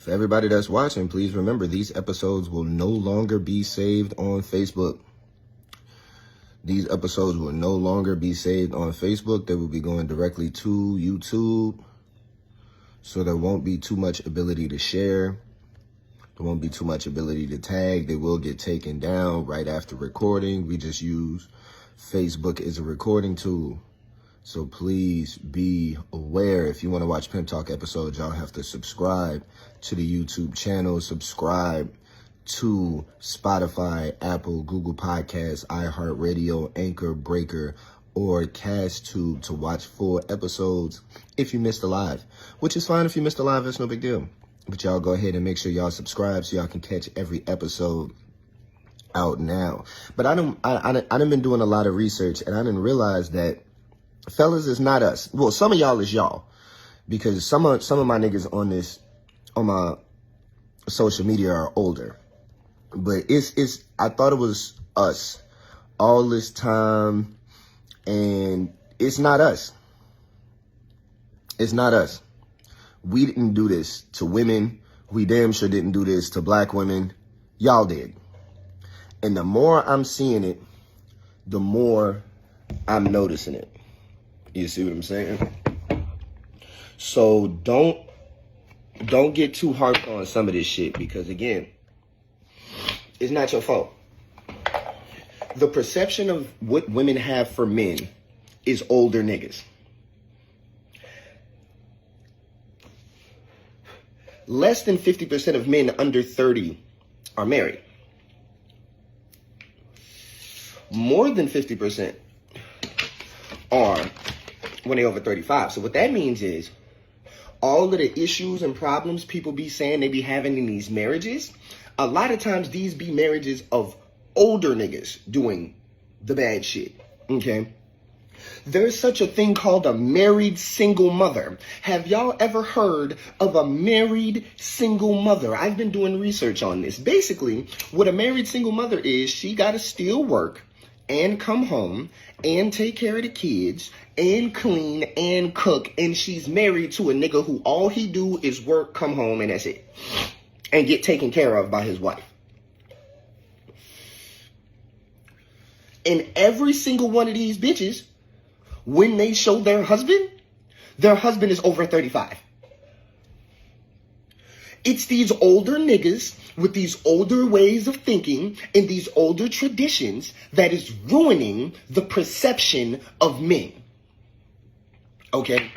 For everybody that's watching, please remember these episodes will no longer be saved on Facebook. These episodes will no longer be saved on Facebook. They will be going directly to YouTube. So there won't be too much ability to share. There won't be too much ability to tag. They will get taken down right after recording. We just use Facebook as a recording tool. So please be aware. If you want to watch Pimp Talk episodes, y'all have to subscribe to the YouTube channel, subscribe to Spotify, Apple, Google Podcasts, iHeartRadio, Anchor, Breaker, or CastTube to watch full episodes if you missed a live, which is fine. If you missed a live, that's no big deal. But y'all go ahead and make sure y'all subscribe so y'all can catch every episode out now. But I done been doing a lot of research, and I didn't realize that fellas is not us. Well, some of y'all is y'all, because some of my niggas on my social media are older. But I thought it was us all this time, and it's not us. It's not us. We didn't do this to women. We damn sure didn't do this to black women. Y'all did. And the more I'm seeing it, the more I'm noticing it. You see what I'm saying? So don't get too harped on some of this shit, because again, it's not your fault. The perception of what women have for men is older niggas. Less than 50% of men under 30 are married. More than 50% are when they're over 35. So what that means is all of the issues and problems people be saying they be having in these marriages, a lot of times these be marriages of older niggas doing the bad shit, okay? There's such a thing called a married single mother. Have y'all ever heard of a married single mother? I've been doing research on this. Basically, what a married single mother is, she gotta still work and come home and take care of the kids and clean and cook, and she's married to a nigga who all he do is work, come home, and that's it. And get taken care of by his wife. And every single one of these bitches, when they show their husband is over 35. It's these older niggas with these older ways of thinking and these older traditions that is ruining the perception of men. Okay?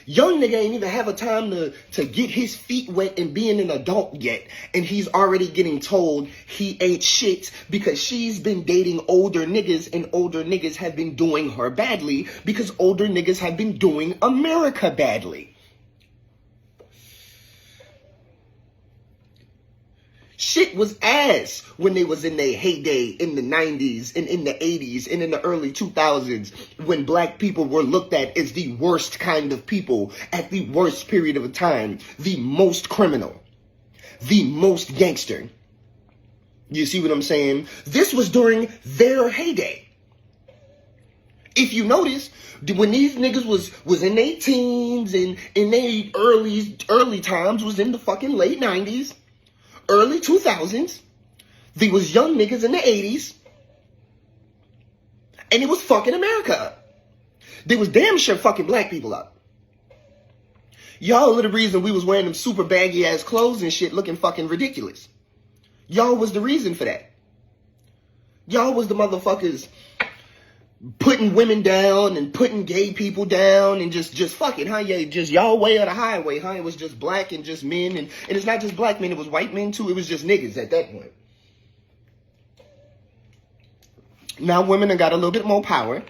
Young nigga ain't even have a time to get his feet wet and being an adult yet. And he's already getting told he ain't shit because she's been dating older niggas, and older niggas have been doing her badly because older niggas have been doing America badly. Shit was ass when they was in their heyday in the 90s and in the 80s and in the early 2000s, when black people were looked at as the worst kind of people at the worst period of time, the most criminal, the most gangster. You see what I'm saying? This was during their heyday. If you notice, when these niggas was in their teens and in their early times, was in the fucking late 90s, early 2000s, there was young niggas in the 80s, and it was fucking America up. They was damn sure fucking black people up. Y'all are the reason we was wearing them super baggy ass clothes and shit looking fucking ridiculous. Y'all was the reason for that. Y'all was the motherfuckers putting women down and putting gay people down and just fucking, huh? Yeah, just y'all way of the highway, huh? It was just black and just men, and it's not just black men, it was white men too. It was just niggas at that point. Now women have got a little bit more power.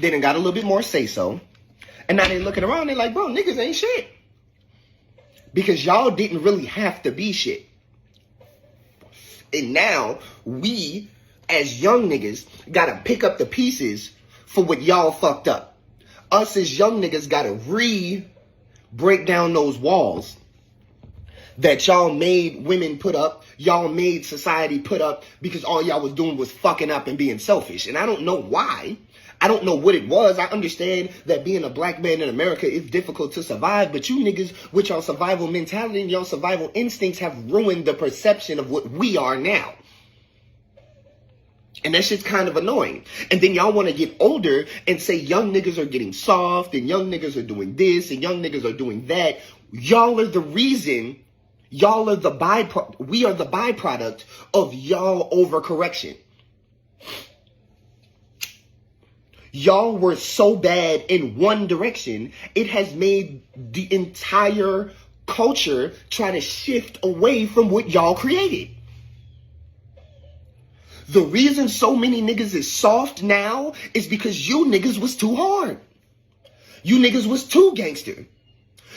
They done got a little bit more say-so. And now they looking around, they like, bro, niggas ain't shit. Because y'all didn't really have to be shit. And now we, as young niggas, gotta pick up the pieces for what y'all fucked up. Us as young niggas gotta break down those walls that y'all made women put up, y'all made society put up, because all y'all was doing was fucking up and being selfish. And I don't know why. I don't know what it was. I understand that being a black man in America is difficult to survive, but you niggas with your survival mentality and your survival instincts have ruined the perception of what we are now. And that shit's kind of annoying. And then y'all want to get older and say young niggas are getting soft and young niggas are doing this and young niggas are doing that. Y'all are the reason. Y'all are the byproduct. We are the byproduct of y'all overcorrection. Y'all were so bad in one direction, it has made the entire culture try to shift away from what y'all created. The reason so many niggas is soft now is because you niggas was too hard. You niggas was too gangster.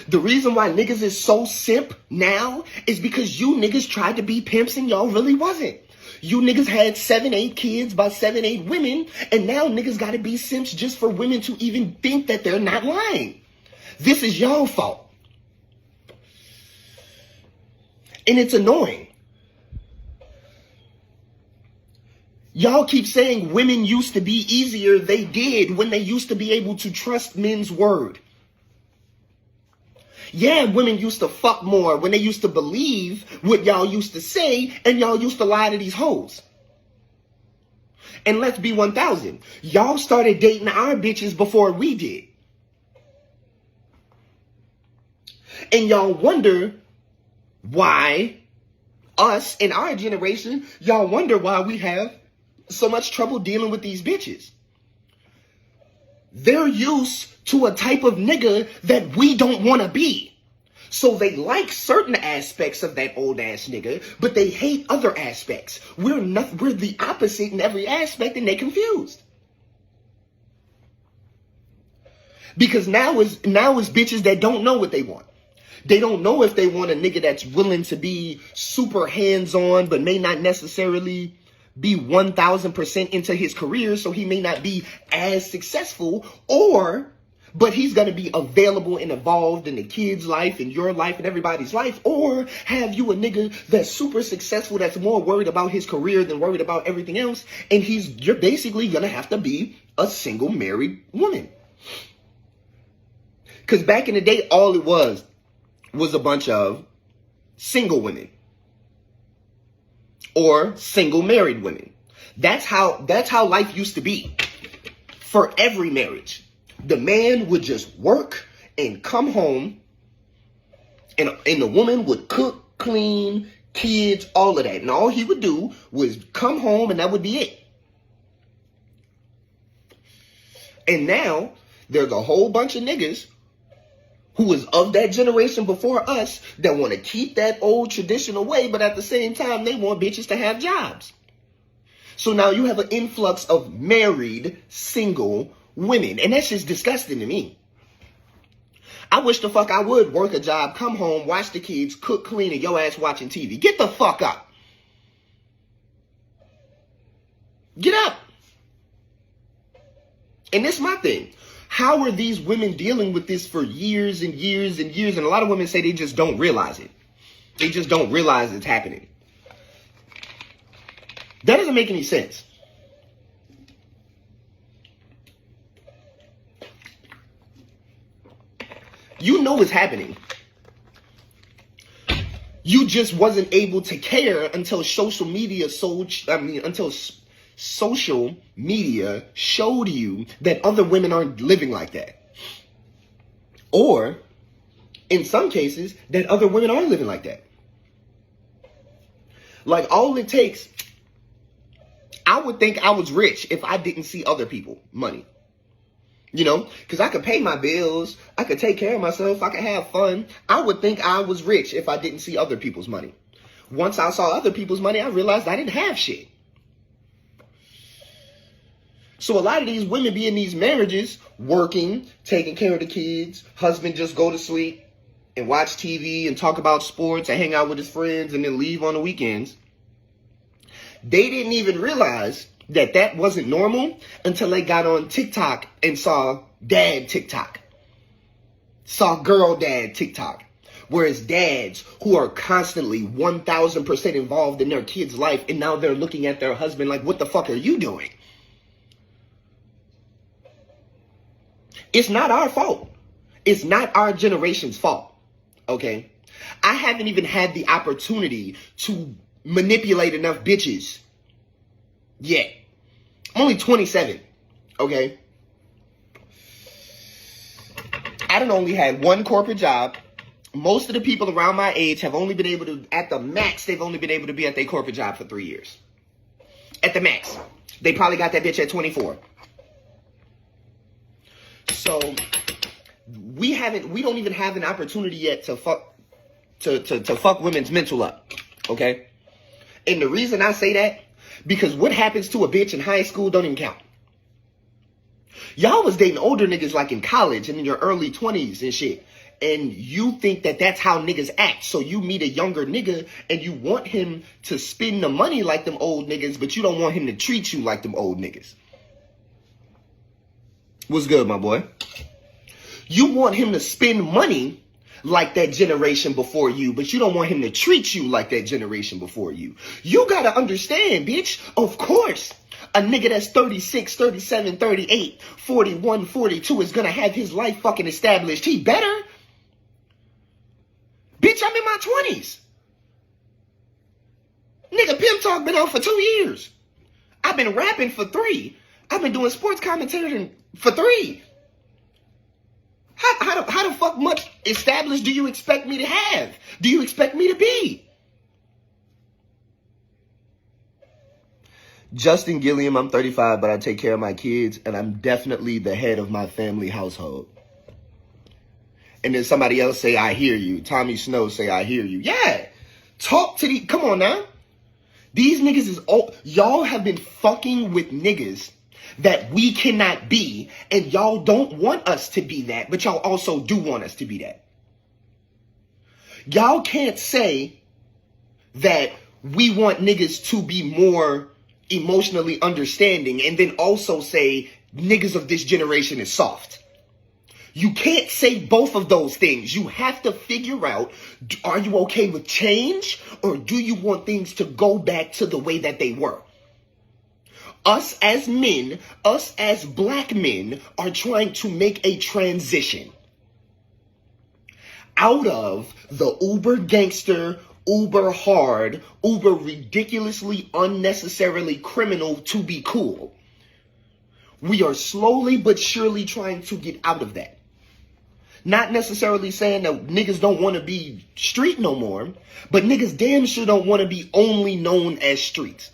The reason why niggas is so simp now is because you niggas tried to be pimps and y'all really wasn't. You niggas had 7, 8 kids by 7, 8 women, and now niggas gotta be simps just for women to even think that they're not lying. This is y'all fault. And it's annoying. Y'all keep saying women used to be easier. They did when they used to be able to trust men's word. Yeah, women used to fuck more when they used to believe what y'all used to say, and y'all used to lie to these hoes. And let's be 1,000. Y'all started dating our bitches before we did. And y'all wonder why us in our generation, y'all wonder why we have so much trouble dealing with these bitches. They're used to a type of nigga that we don't want to be. So they like certain aspects of that old ass nigga, but they hate other aspects. We're the opposite in every aspect, and they confused. Because now is bitches that don't know what they want. They don't know if they want a nigga that's willing to be super hands-on, but may not necessarily be 1,000% into his career, so he may not be as successful, but he's going to be available and involved in the kid's life and your life and everybody's life. Or have you a nigga that's super successful, that's more worried about his career than worried about everything else, and you're basically going to have to be a single married woman. Because back in the day, all it was a bunch of single women. Or single married women. That's how life used to be. For every marriage. The man would just work and come home, and the woman would cook, clean, kids, all of that. And all he would do was come home, and that would be it. And now there's a whole bunch of niggas who was of that generation before us that want to keep that old traditional way, but at the same time, they want bitches to have jobs. So now you have an influx of married, single women, and that's just disgusting to me. I wish the fuck I would work a job, come home, watch the kids, cook, clean, and your ass watching TV. Get the fuck up. Get up. And this is my thing. How are these women dealing with this for years and years and years? And a lot of women say they just don't realize it. They just don't realize it's happening. That doesn't make any sense. You know it's happening. You just wasn't able to care until social media showed you that other women aren't living like that. Or, in some cases, that other women are living like that. Like, all it takes, I would think I was rich if I didn't see other people money. You know, because I could pay my bills, I could take care of myself, I could have fun. I would think I was rich if I didn't see other people's money. Once I saw other people's money, I realized I didn't have shit. So a lot of these women be in these marriages, working, taking care of the kids, husband just go to sleep and watch TV and talk about sports and hang out with his friends and then leave on the weekends. They didn't even realize that wasn't normal until they got on TikTok and saw dad TikTok. Saw girl dad TikTok. Whereas dads who are constantly 1,000% involved in their kid's life, and now they're looking at their husband like, what the fuck are you doing? It's not our fault. It's not our generation's fault. Okay? I haven't even had the opportunity to manipulate enough bitches yet. I'm only 27. Okay? I done only had one corporate job. Most of the people around my age have only been able to, at the max, they've only been able to be at their corporate job for 3 years. At the max. They probably got that bitch at 24. So we don't even have an opportunity yet to fuck women's mental up. Okay? And the reason I say that, because what happens to a bitch in high school don't even count. Y'all was dating older niggas like in college and in your early 20s and shit. And you think that that's how niggas act. So you meet a younger nigga and you want him to spend the money like them old niggas, but you don't want him to treat you like them old niggas. What's good, my boy? You want him to spend money like that generation before you, but you don't want him to treat you like that generation before you. You gotta understand, bitch. Of course, a nigga that's 36, 37, 38, 41, 42 is gonna have his life fucking established. He better. Bitch, I'm in my 20s. Nigga, Pimp Talk been out for 2 years. I've been rapping for 3. I've been doing sports commentary for 3. How the fuck much established do you expect me to have? Do you expect me to be? Justin Gilliam, I'm 35, but I take care of my kids, and I'm definitely the head of my family household. And then somebody else say, I hear you. Tommy Snow say, I hear you. Yeah. Talk to the, come on now. These niggas is, y'all have been fucking with niggas that we cannot be, and y'all don't want us to be that, but y'all also do want us to be that. Y'all can't say that we want niggas to be more emotionally understanding and then also say niggas of this generation is soft. You can't say both of those things. You have to figure out, are you okay with change, or do you want things to go back to the way that they were? Us as men, us as black men, are trying to make a transition out of the uber gangster, uber hard, uber ridiculously unnecessarily criminal to be cool. We are slowly but surely trying to get out of that. Not necessarily saying that niggas don't want to be street no more, but niggas damn sure don't want to be only known as streets.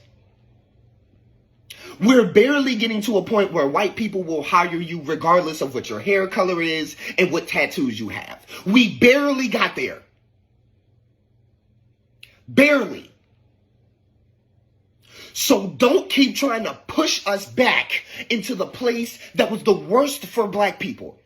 We're barely getting to a point where white people will hire you regardless of what your hair color is and what tattoos you have. We barely got there. Barely. So don't keep trying to push us back into the place that was the worst for black people.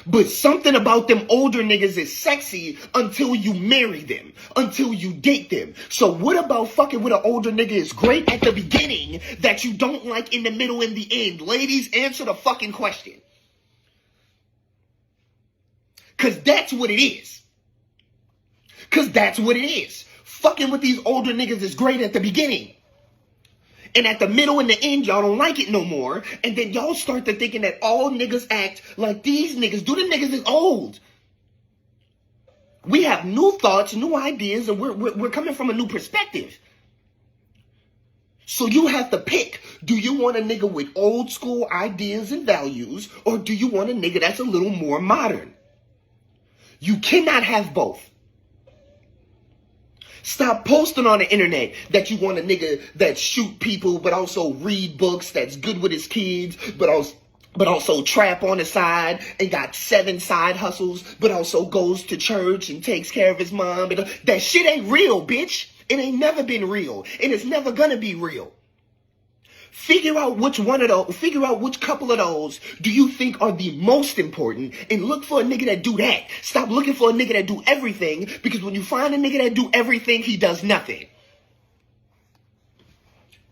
But something about them older niggas is sexy until you marry them, until you date them. So what about fucking with an older nigga is great at the beginning that you don't like in the middle and the end? Ladies, answer the fucking question. Because that's what it is. Because that's what it is. Fucking with these older niggas is great at the beginning. And at the middle and the end, y'all don't like it no more. And then y'all start to thinking that all niggas act like these niggas do. The niggas is old. We have new thoughts, new ideas, and we're coming from a new perspective. So you have to pick. Do you want a nigga with old school ideas and values, or do you want a nigga that's a little more modern? You cannot have both. Stop posting on the internet that you want a nigga that shoot people, but also read books, that's good with his kids, but also trap on the side and got 7 side hustles, but also goes to church and takes care of his mom. That shit ain't real, bitch. It ain't never been real, and it's never gonna be real. Figure out which couple of those do you think are the most important, and look for a nigga that do that. Stop looking for a nigga that do everything, because when you find a nigga that do everything, he does nothing.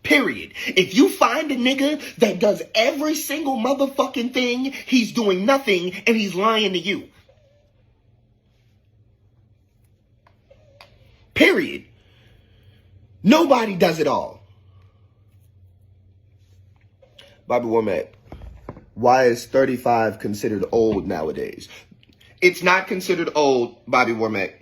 Period. If you find a nigga that does every single motherfucking thing, he's doing nothing and he's lying to you. Period. Nobody does it all. Bobby Womack, why is 35 considered old nowadays? It's not considered old, Bobby Womack.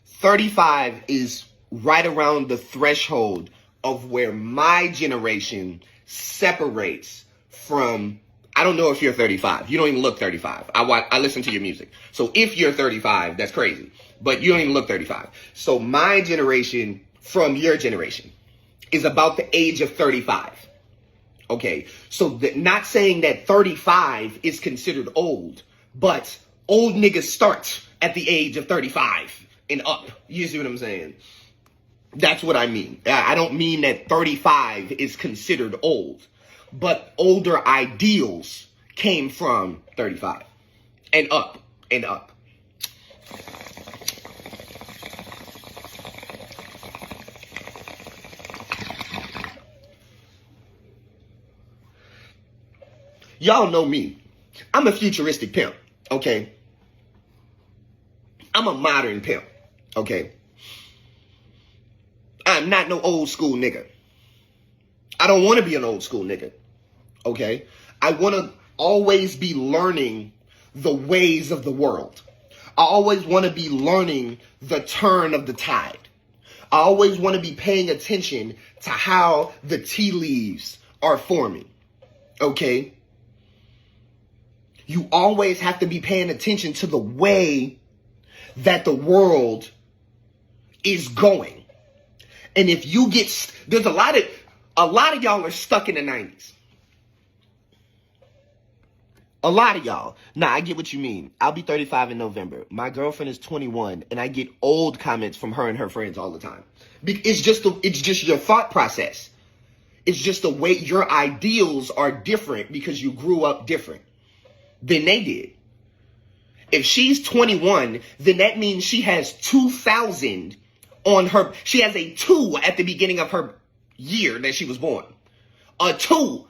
35 is right around the threshold of where my generation separates from. I don't know if you're 35. You don't even look 35. I listen to your music. So if you're 35, that's crazy. But you don't even look 35. So my generation from your generation is about the age of 35. Okay, so not saying that 35 is considered old, but old niggas start at the age of 35 and up. You see what I'm saying? That's what I mean. I don't mean that 35 is considered old, but older ideals came from 35 and up and up. Y'all know me. I'm a futuristic pimp, okay? I'm a modern pimp, okay? I'm not no old school nigga. I don't want to be an old school nigga, okay? I want to always be learning the ways of the world. I always want to be learning the turn of the tide. I always want to be paying attention to how the tea leaves are forming, okay? You always have to be paying attention to the way that the world is going. And if you get, there's a lot of y'all are stuck in the 90s. A lot of y'all. Nah, I get what you mean. I'll be 35 in November. My girlfriend is 21, and I get old comments from her and her friends all the time. It's just your thought process. It's just the way your ideals are different because you grew up different than they did. If she's 21, then that means she has 2,000 on her. She has a 2 at the beginning of her year that she was born. A 2.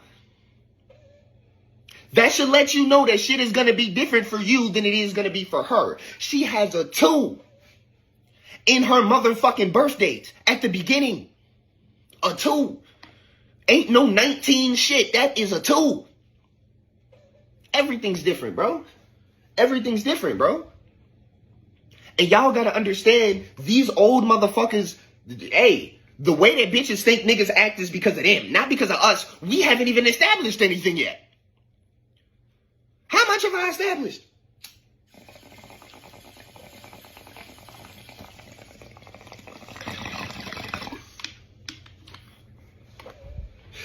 That should let you know that shit is going to be different for you than it is going to be for her. She has a 2 in her motherfucking birth date at the beginning. A 2. Ain't no 19 shit. That is a 2. Everything's different, bro. Everything's different, bro. And y'all gotta understand, these old motherfuckers, hey, the way that bitches think niggas act is because of them, not because of us. We haven't even established anything yet. How much have I established?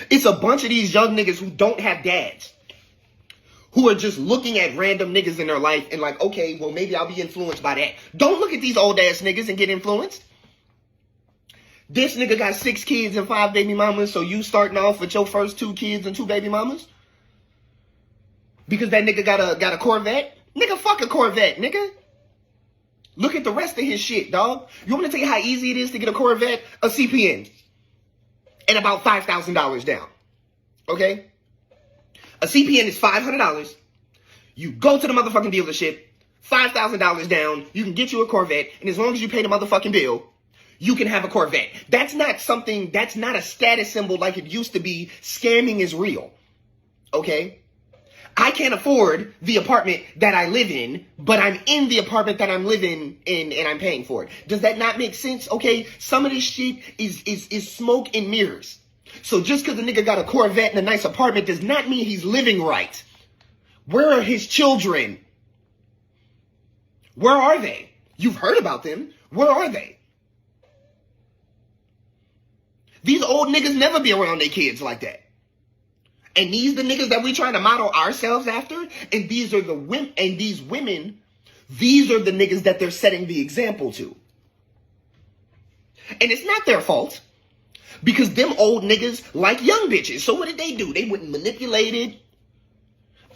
It's a bunch of these young niggas who don't have dads, who are just looking at random niggas in their life and like, okay, well, maybe I'll be influenced by that. Don't look at these old ass niggas and get influenced. This nigga got 6 kids and 5 baby mamas, so you starting off with your first 2 kids and 2 baby mamas? Because that nigga got a Corvette? Nigga, fuck a Corvette, nigga. Look at the rest of his shit, dog. You want me to tell you how easy it is to get a Corvette? A CPN. And about $5,000 down. Okay? A CPN is $500. You go to the motherfucking dealership, $5,000 down, you can get you a Corvette, and as long as you pay the motherfucking bill, you can have a Corvette. That's not a status symbol like it used to be. Scamming is real. Okay? I can't afford the apartment that I live in, but I'm in the apartment that I'm living in and I'm paying for it. Does that not make sense? Okay? Some of this shit is smoke and mirrors. So just because a nigga got a Corvette and a nice apartment does not mean he's living right. Where are his children? Where are they? You've heard about them. Where are they? These old niggas never be around their kids like that. And these the niggas that we trying to model ourselves after. And these are the women. And these women, these are the niggas that they're setting the example to. And it's not their fault. Because them old niggas like young bitches. So what did they do? They went and manipulated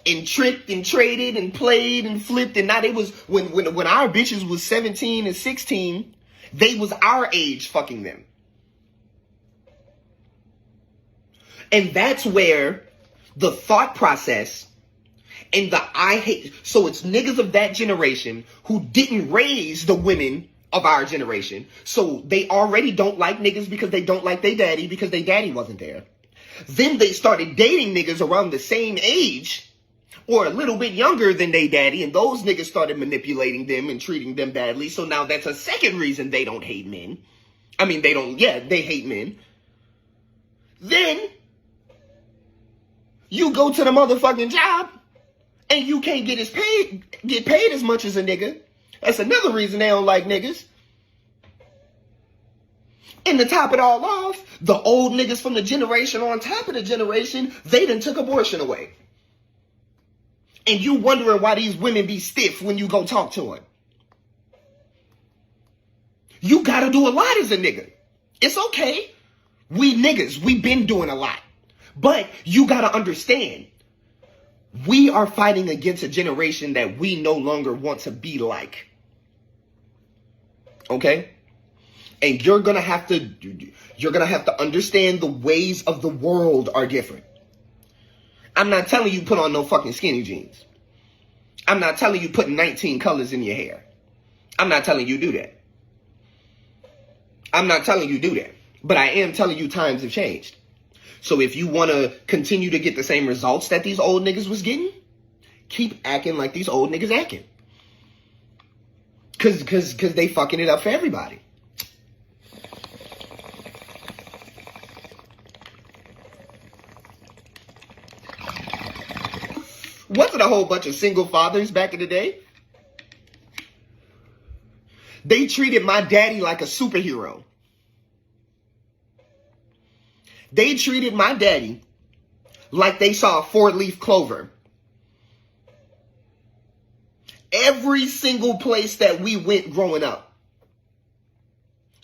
and tricked and traded and played and flipped. And now they was, when our bitches was 17 and 16, they was our age fucking them. And that's where the thought process and the I hate, so it's niggas of that generation who didn't raise the women of our generation. So they already don't like niggas because they don't like their daddy because their daddy wasn't there. Then they started dating niggas around the same age or a little bit younger than they daddy, and those niggas started manipulating them and treating them badly. So now that's a second reason they don't hate men. I mean, they hate men. Then you go to the motherfucking job and you can't get paid as much as a nigga. That's another reason they don't like niggas. And to top it all off, the old niggas from the generation on top of the generation, they done took abortion away. And you wondering why these women be stiff when you go talk to them. You gotta do a lot as a nigga. It's okay. We niggas, we been doing a lot. But you gotta understand, we are fighting against a generation that we no longer want to be like. Okay? And you're gonna have to understand the ways of the world are different. I'm not telling you put on no fucking skinny jeans. I'm not telling you put 19 colors in your hair. I'm not telling you do that. I'm not telling you do that. But I am telling you times have changed. So if you want to continue to get the same results that these old niggas was getting, keep acting like these old niggas acting. Cause they fucking it up for everybody. Wasn't a whole bunch of single fathers back in the day? They treated my daddy like a superhero. They treated my daddy like they saw a 4-leaf clover. Every single place that we went growing up.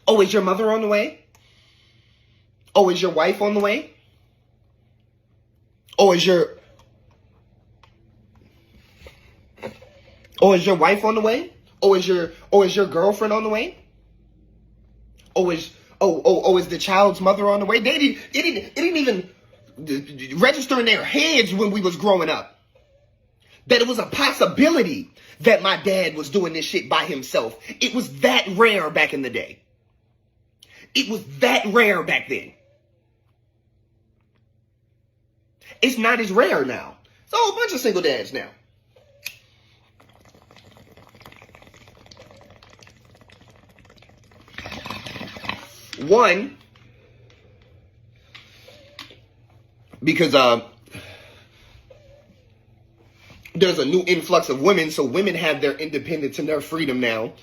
Oh, is your mother on the way? Oh, is your wife on the way? Oh, is your wife on the way? Is your girlfriend on the way? Is the child's mother on the way? It didn't even register in their heads when we was growing up that it was a possibility that my dad was doing this shit by himself. It was that rare back in the day. It was that rare back then. It's not as rare now. It's a whole bunch of single dads now. One, because there's a new influx of women, so women have their independence and their freedom now.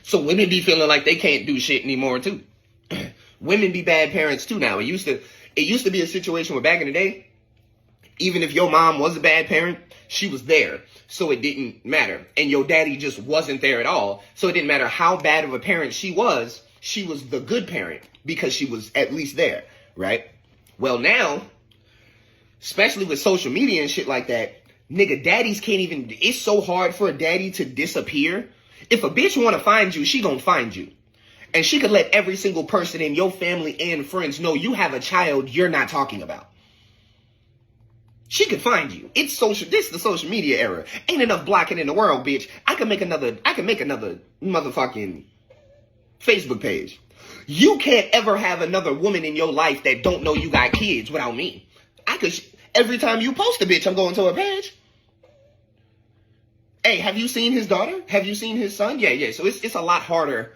So women be feeling like they can't do shit anymore too. Women be bad parents too now. It used to be a situation where back in the day, even if your mom was a bad parent, she was there. So it didn't matter. And your daddy just wasn't there at all. So it didn't matter how bad of a parent she was the good parent because she was at least there, right? Well, now, especially with social media and shit like that, nigga, daddies can't even, it's so hard for a daddy to disappear. If a bitch want to find you, she gonna find you. And she could let every single person in your family and friends know you have a child you're not talking about. She could find you. This is the social media era. Ain't enough blocking in the world, bitch. I can make another motherfucking Facebook page. You can't ever have another woman in your life that don't know you got kids without me. Every time you post a bitch, I'm going to her page. Hey, have you seen his daughter? Have you seen his son? Yeah. So it's a lot harder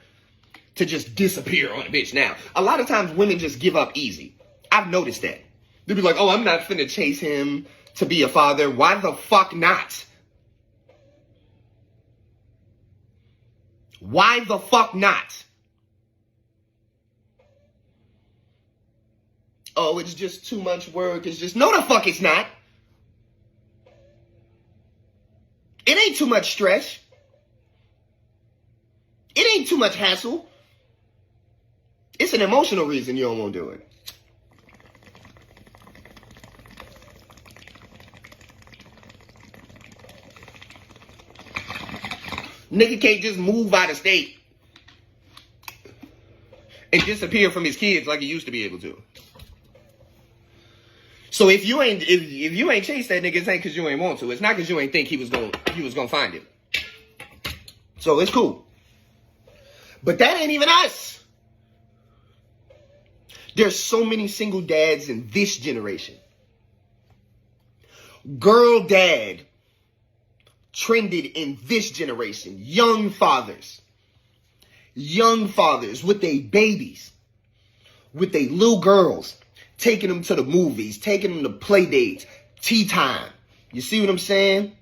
to just disappear on a bitch now. A lot of times women just give up easy. I've noticed that. They'll be like, oh, I'm not finna chase him to be a father. Why the fuck not? Why the fuck not? Oh, it's just too much work. It's just, no the fuck it's not. It ain't too much stress. It ain't too much hassle. It's an emotional reason you don't want to do it. Nigga can't just move out of state and disappear from his kids like he used to be able to. So if you ain't chased that nigga, it ain't because you ain't want to. It's not because you ain't think he was gonna find him. So it's cool. But that ain't even us. There's so many single dads in this generation. Girl dad trended in this generation. Young fathers with their babies, with their little girls, taking them to the movies, taking them to play dates, tea time. You see what I'm saying?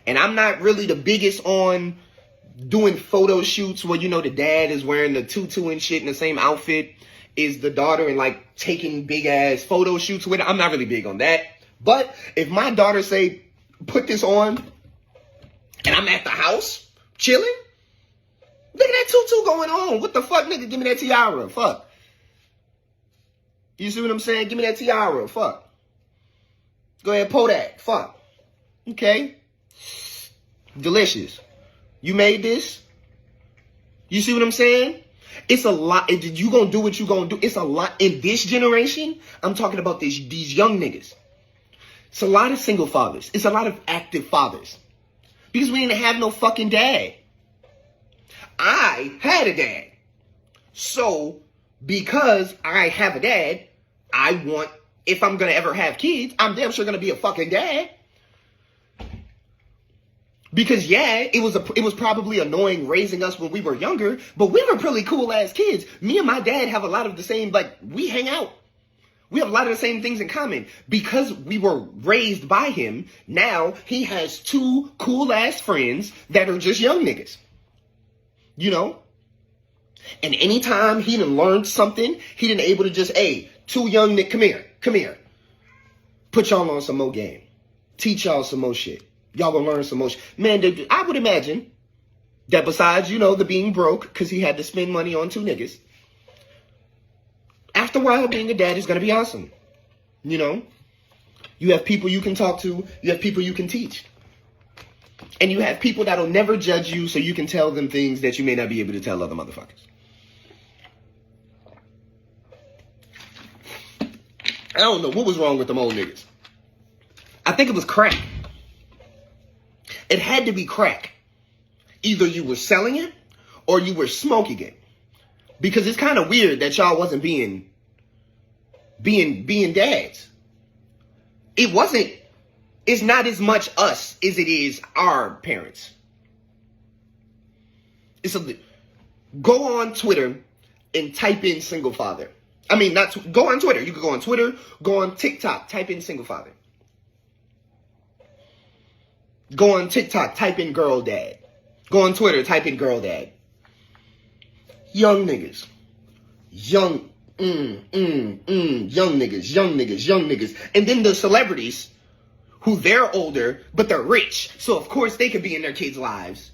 And I'm not really the biggest on doing photo shoots where, you know, the dad is wearing the tutu and shit in the same outfit as the daughter and like taking big ass photo shoots with it. I'm not really big on that. But if my daughter say, put this on and I'm at the house chilling, look at that tutu going on. What the fuck, nigga? Give me that tiara. Fuck. You see what I'm saying? Give me that tiara. Fuck. Go ahead, pull that. Fuck. Okay. Delicious. You made this? You see what I'm saying? It's a lot. You gonna do what you gonna do. It's a lot. In this generation, I'm talking about these young niggas. It's a lot of single fathers. It's a lot of active fathers. Because we didn't have no fucking dad. I had a dad. So, because I have a dad, I want, if I'm gonna ever have kids, I'm damn sure gonna be a fucking dad. Because yeah, it was probably annoying raising us when we were younger, but we were pretty cool ass kids. Me and my dad have a lot of the same, like, we hang out. We have a lot of the same things in common. Because we were raised by him, now he has two cool ass friends that are just young niggas. You know? And anytime he done learned something, he done able to just, hey, two young niggas, come here. Put y'all on some more game. Teach y'all some more shit. Y'all gonna learn some more shit. Man, I would imagine that besides, you know, the being broke, because he had to spend money on two niggas, after a while, being a dad is gonna be awesome. You know? You have people you can talk to. You have people you can teach. And you have people that'll never judge you, so you can tell them things that you may not be able to tell other motherfuckers. I don't know what was wrong with them old niggas. I think it was crack. It had to be crack. Either you were selling it or you were smoking it. Because it's kind of weird that y'all wasn't being dads. It's not as much us as it is our parents. Go on Twitter and type in single father. I mean, go on Twitter. You could go on Twitter, go on TikTok, type in single father. Go on TikTok, type in girl dad. Go on Twitter, type in girl dad. Young niggas. Young niggas. And then the celebrities, who they're older, but they're rich. So, of course, they could be in their kids' lives.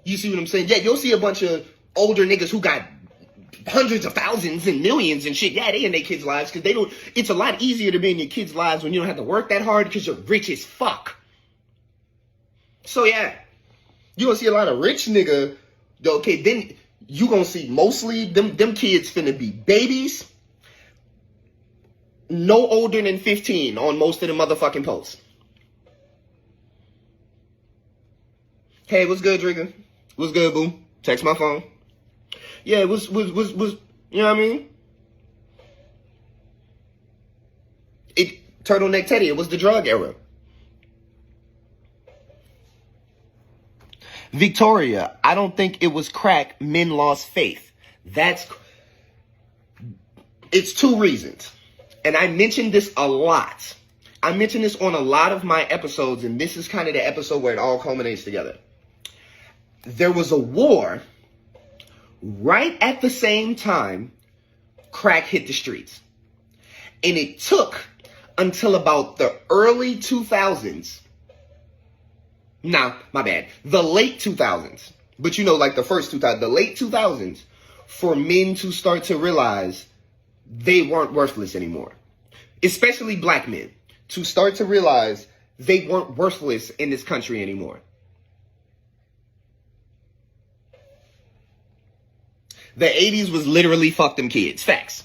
You see what I'm saying? Yeah, you'll see a bunch of older niggas who got hundreds of thousands and millions and shit. Yeah, they in their kids' lives because they don't. It's a lot easier to be in your kids' lives when you don't have to work that hard because you're rich as fuck. So yeah, you gonna see a lot of rich nigga. Okay, then you gonna see mostly them kids finna be babies, no older than 15 on most of the motherfucking posts. Hey, what's good, Drigger? What's good, boo? Text my phone. Yeah, was you know what I mean? Turtleneck Teddy, it was the drug era. Victoria, I don't think it was crack. Men lost faith. It's two reasons. And I mentioned this a lot. I mentioned this on a lot of my episodes, and this is kind of the episode where it all culminates together. There was a war right at the same time crack hit the streets. And it took until about the early 2000s. Nah, my bad. The late 2000s. But you know, like the first 2000s, the late 2000s, for men to start to realize they weren't worthless anymore. Especially black men. To start to realize they weren't worthless in this country anymore. The 80s was literally fuck them kids. Facts.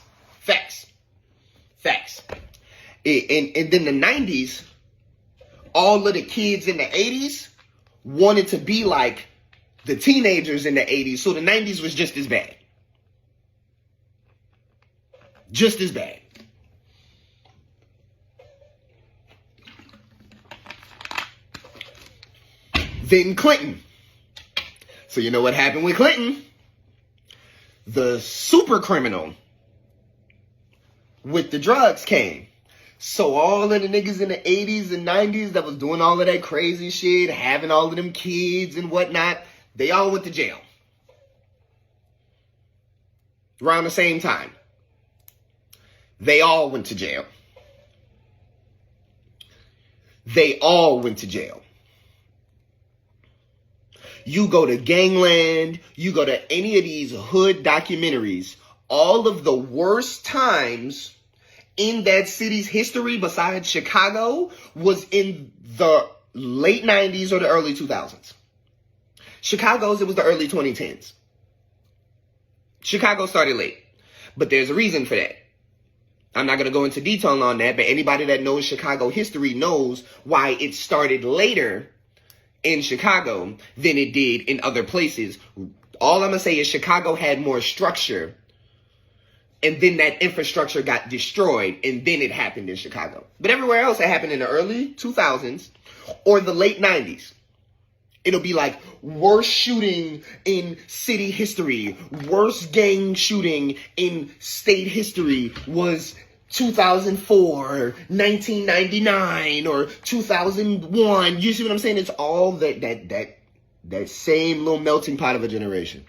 And then the 90s, all of the kids in the 80s wanted to be like the teenagers in the 80s. So the 90s was just as bad. Just as bad. Then Clinton. So you know what happened with Clinton? The super criminal with the drugs came. So all of the niggas in the 80s and 90s that was doing all of that crazy shit, having all of them kids and whatnot, they all went to jail. Around the same time. They all went to jail. They all went to jail. You go to Gangland, you go to any of these hood documentaries, all of the worst times in that city's history besides Chicago was in the late 90s or the early 2000s. Chicago's, it was the early 2010s. Chicago started late, but there's a reason for that. I'm not going to go into detail on that, but anybody that knows Chicago history knows why it started later in Chicago than it did in other places. All I'm going to say is Chicago had more structure, and then that infrastructure got destroyed, and then it happened in Chicago. But everywhere else, it happened in the early 2000s or the late 90s. It'll be like worst shooting in city history, worst gang shooting in state history was 2004, 1999, or 2001. You see what I'm saying? It's all that same little melting pot of a generation.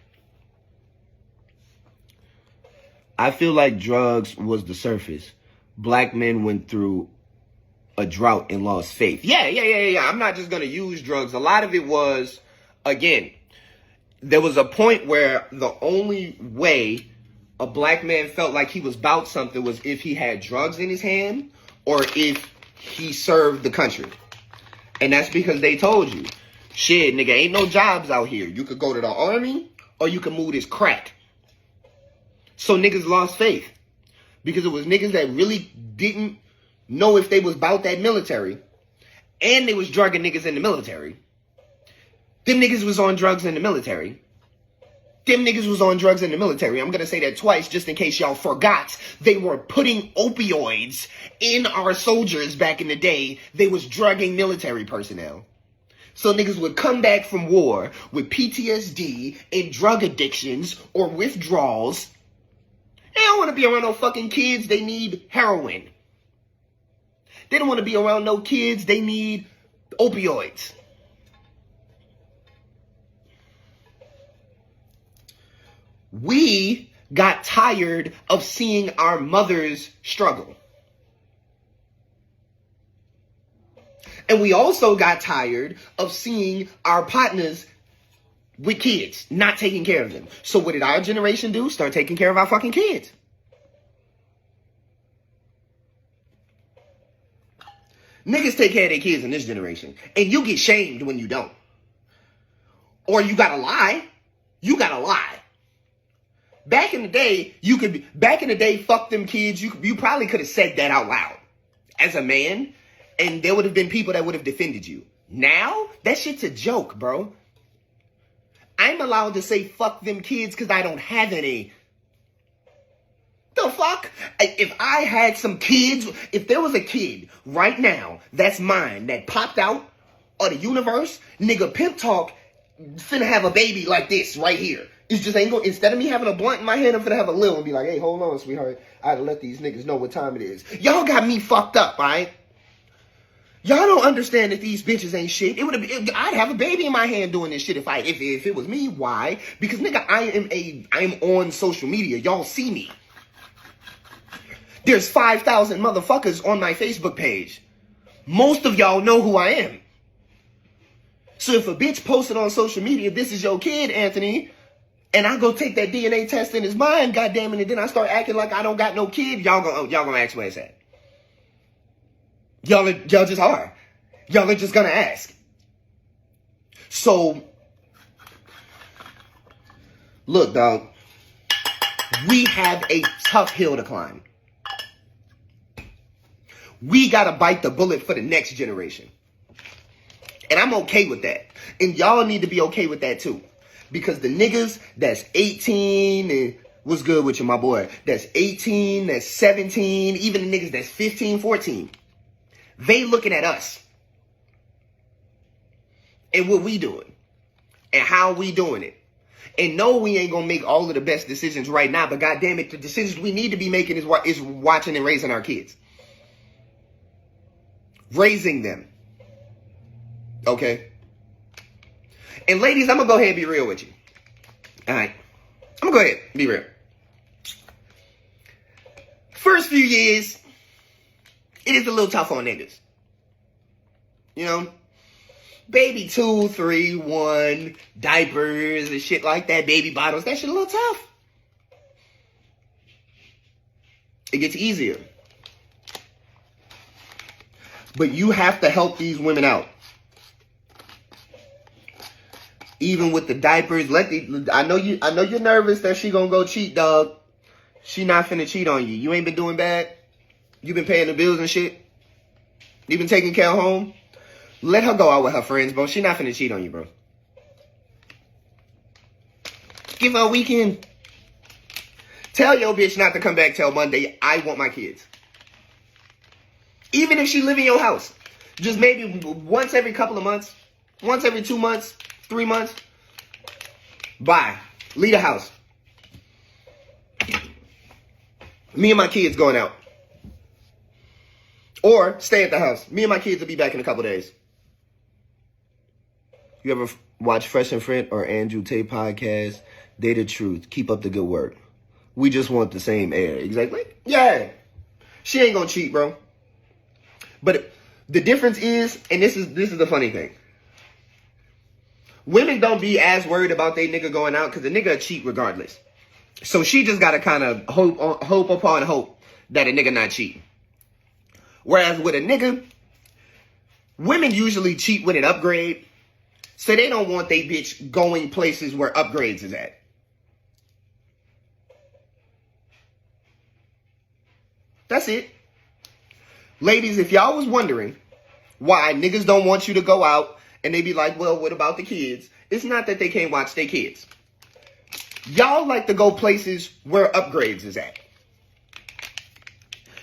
I feel like drugs was the surface. Black men went through a drought and lost faith. Yeah. I'm not just going to use drugs. A lot of it was, again, there was a point where the only way a black man felt like he was about something was if he had drugs in his hand or if he served the country. And that's because they told you, shit, nigga, ain't no jobs out here. You could go to the army or you could move this crack. So niggas lost faith because it was niggas that really didn't know if they was about that military, and they was drugging niggas in the military. Them niggas was on drugs in the military. I'm going to say that twice just in case y'all forgot. They were putting opioids in our soldiers back in the day. They was drugging military personnel. So niggas would come back from war with PTSD and drug addictions or withdrawals. They don't want to be around no fucking kids. They need heroin. They don't want to be around no kids. They need opioids. We got tired of seeing our mothers struggle. And we also got tired of seeing our partners with kids, not taking care of them. So what did our generation do? Start taking care of our fucking kids. Niggas take care of their kids in this generation. And you get shamed when you don't. Or you gotta lie. Back in the day, fuck them kids. You probably could have said that out loud as a man. And there would have been people that would have defended you. Now, that shit's a joke, bro. I'm allowed to say fuck them kids because I don't have any. The fuck? If I had some kids, if there was a kid right now that's mine that popped out of the universe, nigga, Pimp Talk finna have a baby like this right here. It's just ain't going. Instead of me having a blunt in my hand, I'm finna have a lil and be like, hey, hold on, sweetheart. I gotta let these niggas know what time it is. Y'all got me fucked up, right? Y'all don't understand that these bitches ain't shit. I'd have a baby in my hand doing this shit if it was me. Why? Because nigga, I'm on social media. Y'all see me. There's 5,000 motherfuckers on my Facebook page. Most of y'all know who I am. So if a bitch posted on social media, this is your kid, Anthony, and I go take that DNA test in his mind, goddamn it, and then I start acting like I don't got no kid, y'all gonna ask where it's at. Y'all just are. Y'all are just gonna ask. So, look, dog, we have a tough hill to climb. We gotta bite the bullet for the next generation. And I'm okay with that. And y'all need to be okay with that too. Because the niggas that's 18 and What's good with you, my boy? That's 18, that's 17, even the niggas that's 15, 14. They looking at us. And what we doing. And how we doing it. And no, we ain't gonna make all of the best decisions right now, but goddamn it, the decisions we need to be making is watching and raising our kids. Raising them. Okay? And ladies, I'm gonna go ahead and be real with you. Alright? I'm gonna go ahead and be real. First few years, it is a little tough on niggas. You know? Baby 2, 3, 1, diapers and shit like that, baby bottles, that shit a little tough. It gets easier. But you have to help these women out. Even with the diapers, I know you're nervous that she gonna go cheat, dog. She not finna cheat on you. You ain't been doing bad. You been paying the bills and shit. You been taking care of home. Let her go out with her friends, bro. She not finna cheat on you, bro. Give her a weekend. Tell your bitch not to come back till Monday. I want my kids. Even if she live in your house. Just maybe once every couple of months. Once every 2 months. 3 months. Bye. Leave the house. Me and my kids going out. Or stay at the house. Me and my kids will be back in a couple days. You ever watch Fresh and Fit or Andrew Tate podcast? They the truth. Keep up the good work. We just want the same air. Exactly. Yeah. She ain't gonna cheat, bro. But the difference is, and this is the funny thing. Women don't be as worried about they nigga going out because the nigga cheat regardless. So she just gotta kind of hope upon hope that a nigga not cheating. Whereas with a nigga, women usually cheat with an upgrade. So they don't want they bitch going places where upgrades is at. That's it. Ladies, if y'all was wondering why niggas don't want you to go out and they be like, well, what about the kids? It's not that they can't watch their kids. Y'all like to go places where upgrades is at.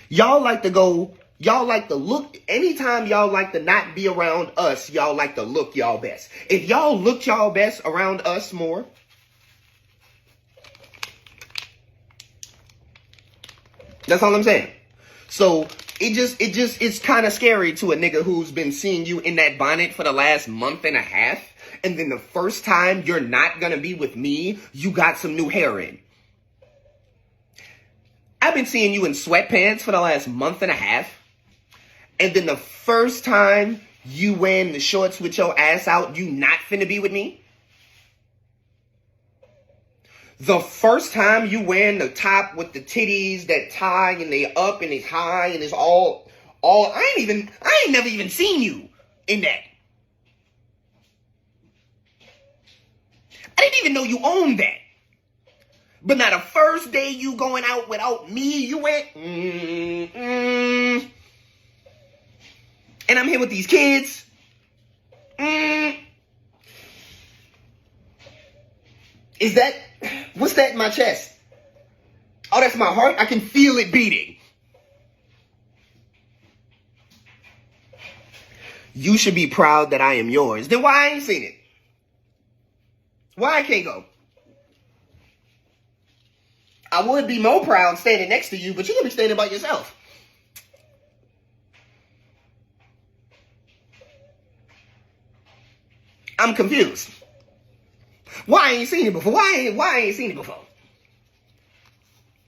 Y'all like to look, anytime y'all like to not be around us, y'all like to look y'all best. If y'all looked y'all best around us more, that's all I'm saying. So it's kind of scary to a nigga who's been seeing you in that bonnet for the last month and a half. And then the first time you're not gonna be with me, you got some new hair in. I've been seeing you in sweatpants for the last month and a half. And then the first time you wearing the shorts with your ass out, you not finna be with me? The first time you wearing the top with the titties that tie and they up and it's high and it's all I ain't never even seen you in that. I didn't even know you owned that. But now the first day you going out without me, you went, and I'm here with these kids. Is that, what's that in my chest? Oh, that's my heart. I can feel it beating. You should be proud that I am yours. Then why I ain't seen it? Why I can't go? I would be more proud standing next to you, but you're going to be standing by yourself. I'm confused. Why I ain't seen it before? Why I ain't seen it before?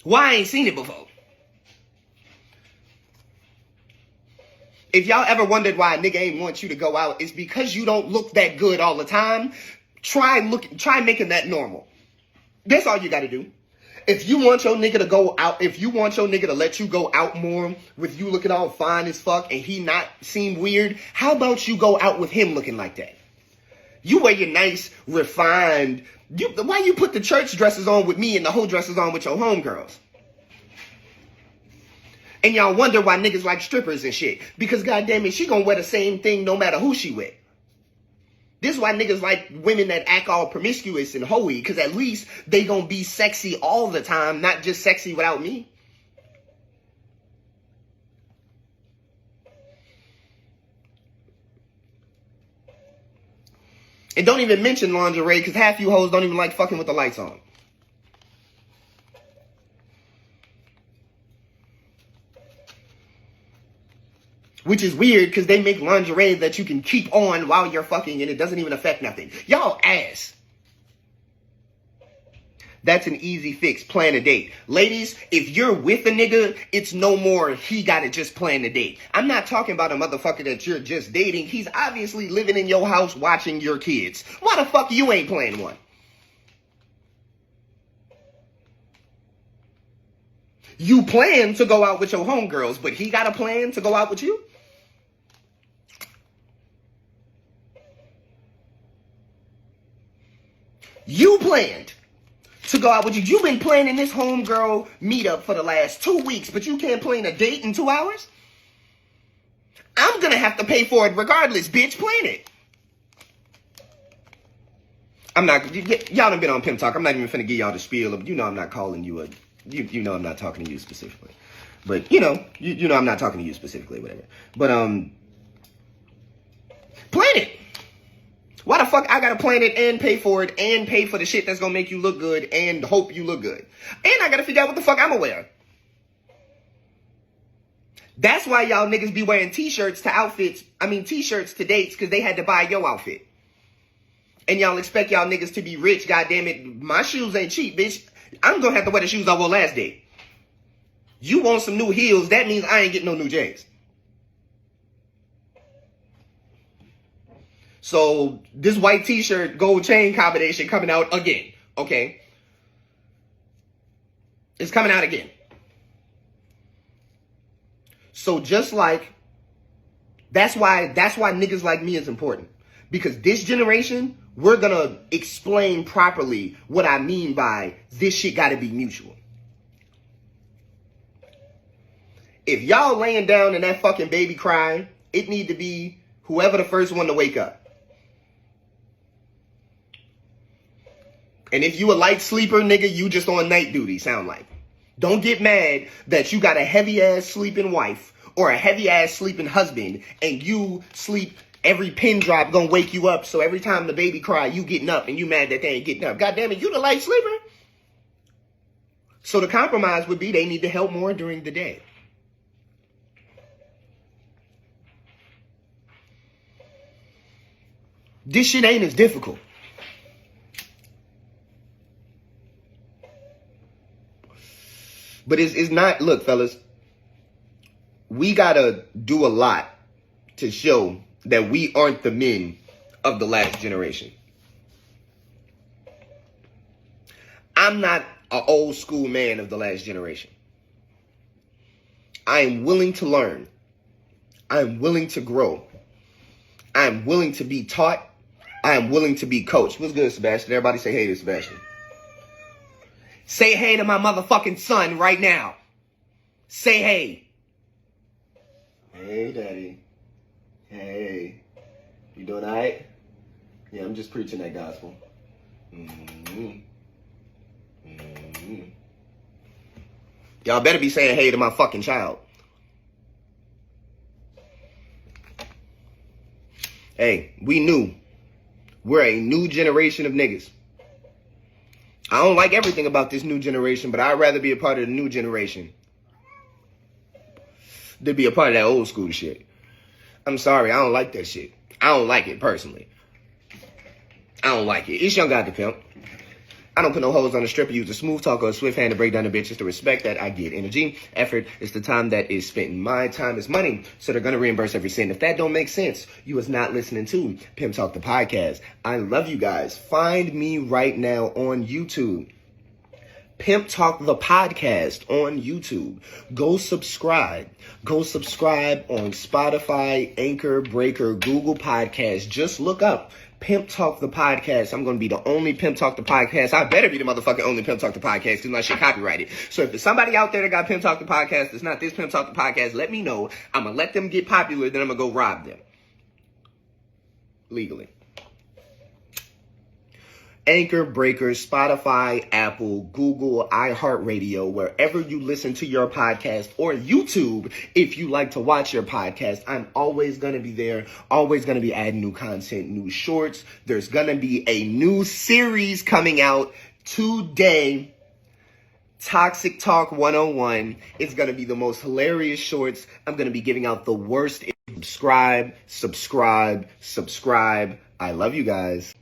Why I ain't seen it before? If y'all ever wondered why a nigga ain't want you to go out, it's because you don't look that good all the time. Try making that normal. That's all you got to do. If you want your nigga to go out, if you want your nigga to let you go out more with you looking all fine as fuck and he not seem weird, how about you go out with him looking like that? You wear your nice, refined, why you put the church dresses on with me and the whole dresses on with your homegirls? And y'all wonder why niggas like strippers and shit. Because goddamn it, she gonna wear the same thing no matter who she with. This is why niggas like women that act all promiscuous and hoey, because at least they gonna be sexy all the time, not just sexy without me. And don't even mention lingerie, because half you hoes don't even like fucking with the lights on. Which is weird, because they make lingerie that you can keep on while you're fucking and it doesn't even affect nothing. Y'all ass. That's an easy fix. Plan a date. Ladies, if you're with a nigga, it's no more he gotta just plan a date. I'm not talking about a motherfucker that you're just dating. He's obviously living in your house watching your kids. Why the fuck you ain't planning one? You plan to go out with your homegirls, but he got a plan to go out with you? You planned to go out with you. You've been planning this homegirl meetup for the last 2 weeks, but you can't plan a date in 2 hours? I'm gonna have to pay for it regardless, bitch. Plan it. I'm not, y'all done been on Pimp Talk. I'm not even finna give y'all the spiel. You know I'm not calling you a, you know I'm not talking to you specifically. But, you know I'm not talking to you specifically, whatever. But, plan it. Why the fuck I gotta plan it and pay for it and pay for the shit that's gonna make you look good and hope you look good? And I gotta figure out what the fuck I'ma wear. That's why y'all niggas be wearing t-shirts to dates, because they had to buy your outfit. And y'all expect y'all niggas to be rich, goddammit. My shoes ain't cheap, bitch. I'm gonna have to wear the shoes I wore last date. You want some new heels, that means I ain't getting no new J's. So, this white t-shirt, gold chain combination coming out again, okay? It's coming out again. So just like, that's why niggas like me is important. Because this generation, we're gonna explain properly what I mean by this shit gotta be mutual. If y'all laying down in that fucking baby crying, it need to be whoever the first one to wake up. And if you a light sleeper, nigga, you just on night duty, sound like. Don't get mad that you got a heavy-ass sleeping wife or a heavy-ass sleeping husband and you sleep, every pin drop gonna wake you up, so every time the baby cry, you getting up and you mad that they ain't getting up. God damn it, you the light sleeper. So the compromise would be they need to help more during the day. This shit ain't as difficult. But it's not, look, fellas, we gotta do a lot to show that we aren't the men of the last generation. I'm not an old school man of the last generation. I am willing to learn. I am willing to grow. I am willing to be taught. I am willing to be coached. What's good, Sebastian? Everybody say hey to Sebastian. Say hey to my motherfucking son right now. Say hey. Hey, daddy. Hey. You doing all right? Yeah, I'm just preaching that gospel. Y'all better be saying hey to my fucking child. Hey, we new. We're a new generation of niggas. I don't like everything about this new generation, but I'd rather be a part of the new generation than be a part of that old school shit. I'm sorry, I don't like that shit. I don't like it personally. I don't like it. It's Young God the Pimp. I don't put no hoes on the stripper, use a smooth talker or a swift hand to break down the bitches. The respect that I get. Energy, effort is the time that is spent. My time is money, so they're going to reimburse every cent. If that don't make sense, you was not listening to Pimp Talk the Podcast. I love you guys. Find me right now on YouTube. Pimp Talk the Podcast on YouTube. Go subscribe. Go subscribe on Spotify, Anchor, Breaker, Google Podcasts. Just look up Pimp Talk the Podcast. I'm going to be the only Pimp Talk the Podcast. I better be the motherfucking only Pimp Talk the Podcast because my shit copyrighted. So if there's somebody out there that got Pimp Talk the Podcast, it's not this Pimp Talk the Podcast, let me know. I'm going to let them get popular, then I'm going to go rob them. Legally. Anchor, Breaker, Spotify, Apple, Google, iHeartRadio, wherever you listen to your podcast, or YouTube if you like to watch your podcast. I'm always going to be there, always going to be adding new content, new shorts. There's going to be a new series coming out today. Toxic Talk 101. It's going to be the most hilarious shorts. I'm going to be giving out the worst. Subscribe. I love you guys.